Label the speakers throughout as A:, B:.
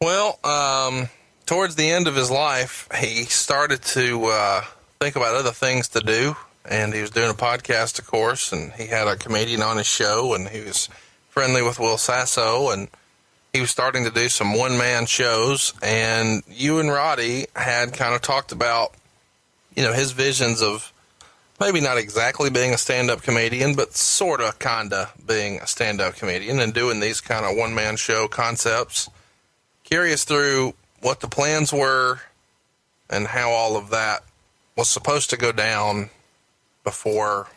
A: Well, towards the end of his life, he started to think about other things to do, and he was doing a podcast, of course, and he had a comedian on his show, and he was friendly with Will Sasso, and he was starting to do some one-man shows, and you and Roddy had kind of talked about, his visions of maybe not exactly being a stand-up comedian, but sort of, kind of being a stand-up comedian and doing these kind of one-man show concepts. Curious through what the plans were and how all of that was supposed to go down before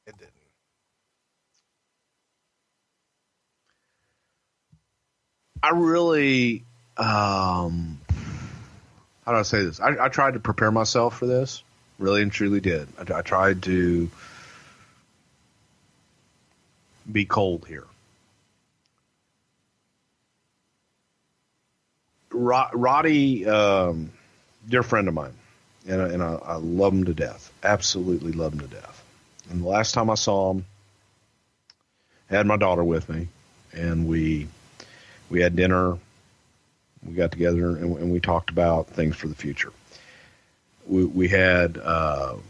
A: it didn't.
B: I really, how do I say this? I tried to prepare myself for this, really and truly did. I tried to be cold here. Roddy, dear friend of mine, and I love him to death, absolutely love him to death. And the last time I saw him, I had my daughter with me, and we had dinner, we got together, and we talked about things for the future. We had an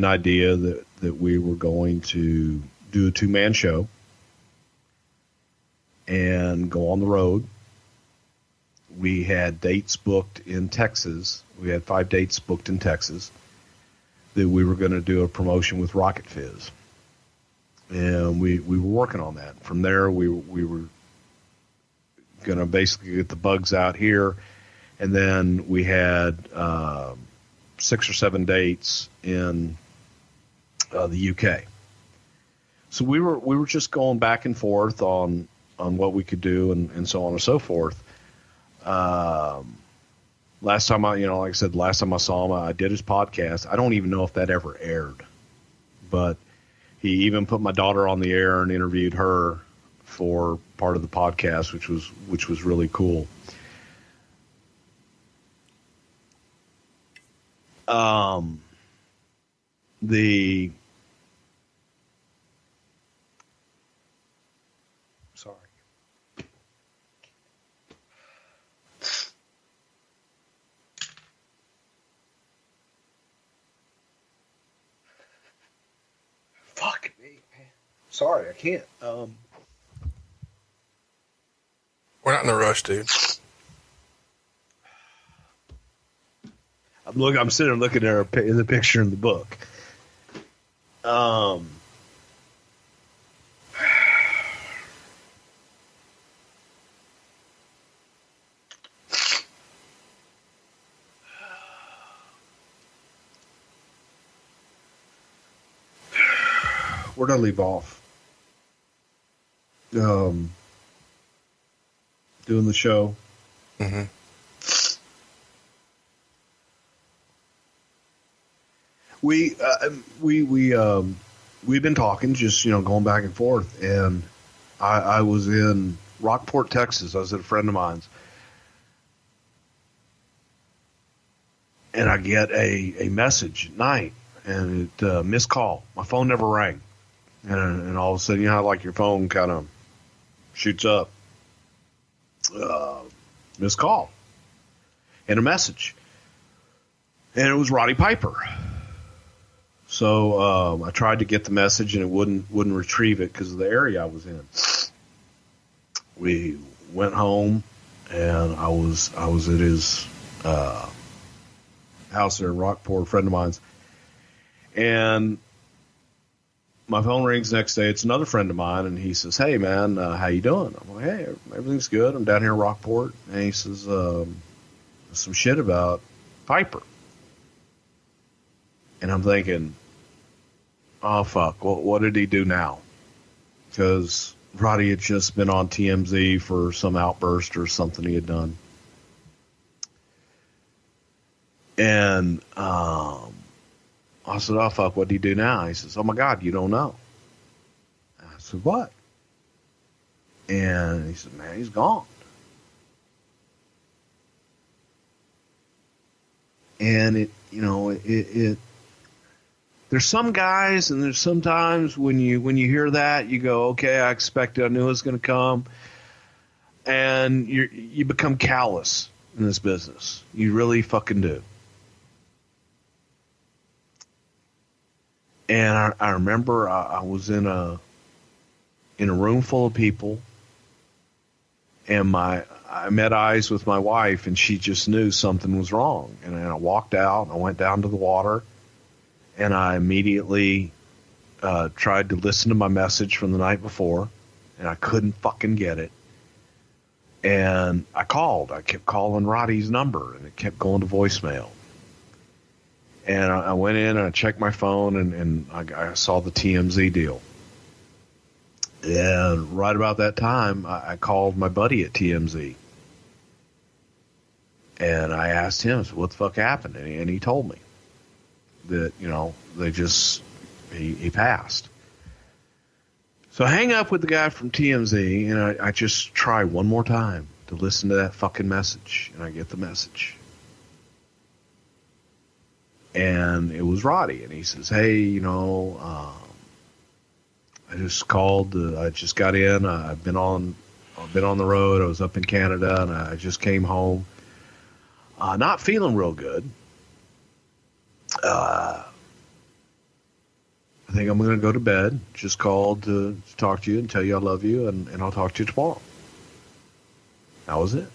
B: idea that we were going to do a two-man show and go on the road. We had dates booked in Texas. We had 5 dates booked in Texas that we were going to do a promotion with Rocket Fizz. And we were working on that. From there, we were going to basically get the bugs out here. And then we had 6 or 7 dates in the UK. So we were just going back and forth on what we could do and so on and so forth. Last time like I said, last time I saw him, I did his podcast. I don't even know if that ever aired, but he even put my daughter on the air and interviewed her for part of the podcast, which was really cool. Fuck me, man. Sorry, I can't.
A: We're not in a rush, dude.
B: I'm sitting looking at the picture in the book. Where'd I leave off? Doing the show.
A: Mm-hmm.
B: We've been talking, just going back and forth, and I was in Rockport, Texas. I was at a friend of mine's, and I get a message at night, and it missed call. My phone never rang, and all of a sudden, how like your phone kind of shoots up, missed call, and a message, and it was Roddy Piper. So I tried to get the message, and it wouldn't retrieve it because of the area I was in. We went home, and I was at his house there in Rockport, a friend of mine's, and my phone rings the next day. It's another friend of mine, and he says, "Hey, man, how you doing?" I'm like, "Hey, everything's good. I'm down here in Rockport." And he says, "Some shit about Piper." And I'm thinking, oh, fuck, what did he do now? Because Roddy had just been on TMZ for some outburst or something he had done. And I said, oh, fuck, what did he do now? He says, oh, my God, you don't know. I said, what? And he said, man, he's gone. And it there's some guys, and there's sometimes when you hear that, you go, okay, I expected, I knew it was going to come. And you become callous in this business. You really fucking do. And I remember I was in a room full of people, and I met eyes with my wife, and she just knew something was wrong. And I walked out, and I went down to the water, and I immediately tried to listen to my message from the night before, and I couldn't fucking get it. And I called. I kept calling Roddy's number, and it kept going to voicemail. And I went in and I checked my phone, and I saw the TMZ deal. And right about that time, I called my buddy at TMZ. And I asked him, what the fuck happened? And he told me that, he passed. So I hang up with the guy from TMZ, and I just try one more time to listen to that fucking message. And I get the message. And it was Roddy, and he says, hey, I just called. I just got in. I've been on the road. I was up in Canada, and I just came home. Not feeling real good. I think I'm going to go to bed. Just called to talk to you and tell you I love you, and I'll talk to you tomorrow. That was it.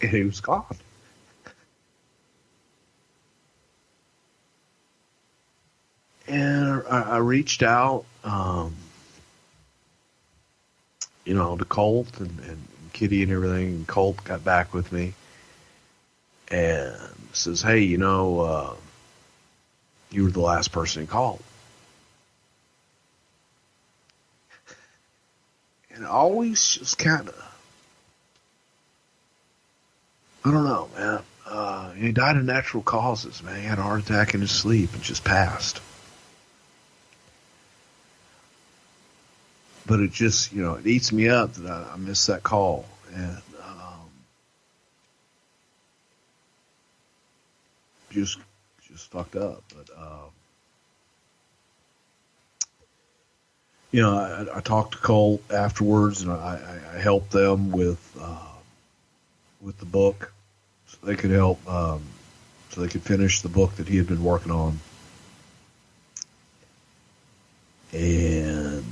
B: And he was gone. And I reached out, to Colt and Kitty and everything. And Colt got back with me and says, hey, you were the last person he called. And always just kind of, I don't know, man. He died of natural causes, man. He had a heart attack in his sleep and just passed. But it just, it eats me up that I missed that call. And just fucked up. But, I talked to Cole afterwards, and I helped them with the book. So they could help, so they could finish the book that he had been working on. And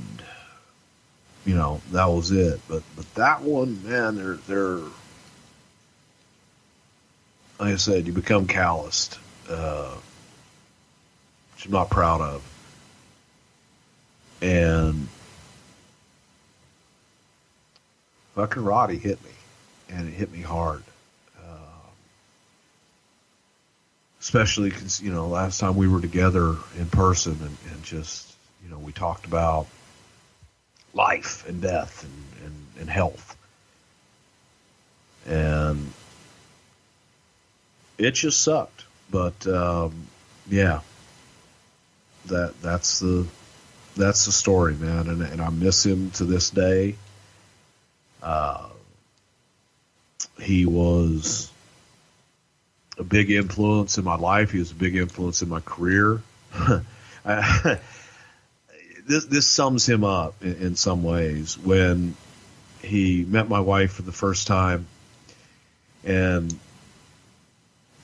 B: that was it. But that one, man, they're like I said, you become calloused, which I'm not proud of. And fucking Roddy hit me, and it hit me hard. Especially because, last time we were together in person and just, we talked about life and death and health. And it just sucked. But, yeah, that's the story, man. And I miss him to this day. He was a big influence in my life. He was a big influence in my career. This sums him up in some ways. When he met my wife for the first time, and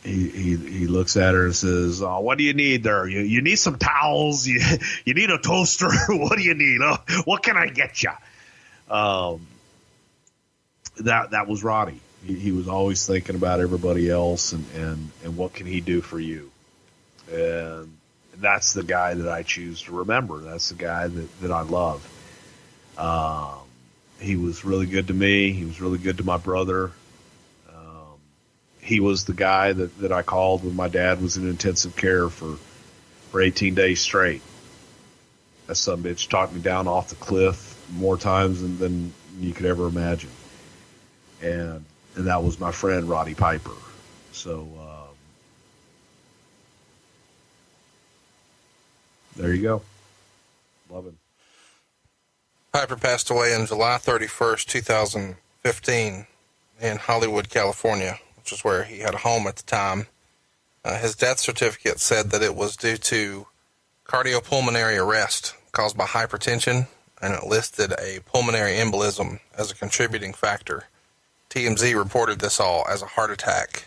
B: he looks at her and says, "Oh, what do you need there? You need some towels. You need a toaster. What do you need? Oh, what can I get you?" That was Roddy. He was always thinking about everybody else and what can he do for you. And that's the guy that I choose to remember. That's the guy that I love. He was really good to me. He was really good to my brother. He was the guy that I called when my dad was in intensive care for 18 days straight. That son bitch talked me down off the cliff more times than you could ever imagine. And that was my friend Roddy Piper. So there you go. Love him.
A: Piper passed away on July 31st, 2015 in Hollywood, California, which is where he had a home at the time. His death certificate said that it was due to cardiopulmonary arrest caused by hypertension and it listed a pulmonary embolism as a contributing factor. TMZ reported this all as a heart attack.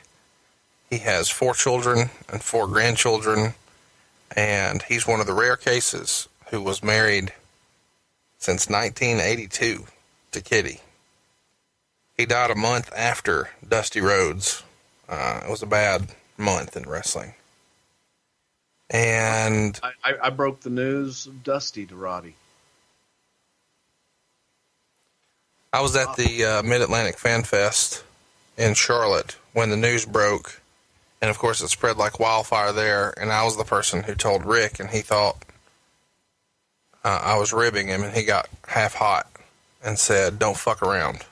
A: He has 4 children and 4 grandchildren, and he's one of the rare cases who was married since 1982 to Kitty. He died a month after Dusty Rhodes. It was a bad month in wrestling. And
B: I broke the news of Dusty to Roddy.
A: I was at the Mid-Atlantic Fan Fest in Charlotte when the news broke, and of course it spread like wildfire there, and I was the person who told Rick, and he thought I was ribbing him, and he got half hot and said, "Don't fuck around,"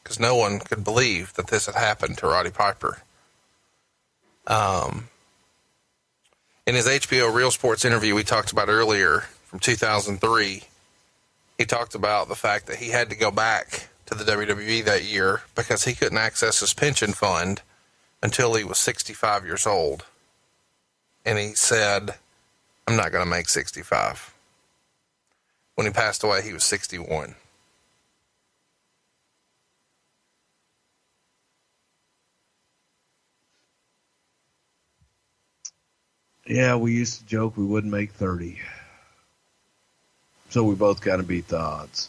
A: because no one could believe that this had happened to Roddy Piper. In his HBO Real Sports interview we talked about earlier from 2003, he talked about the fact that he had to go back to the WWE that year because he couldn't access his pension fund until he was 65 years old. And he said, "I'm not going to make 65. When he passed away, he was 61.
B: Yeah, we used to joke we wouldn't make 30. So we both kind of beat the odds.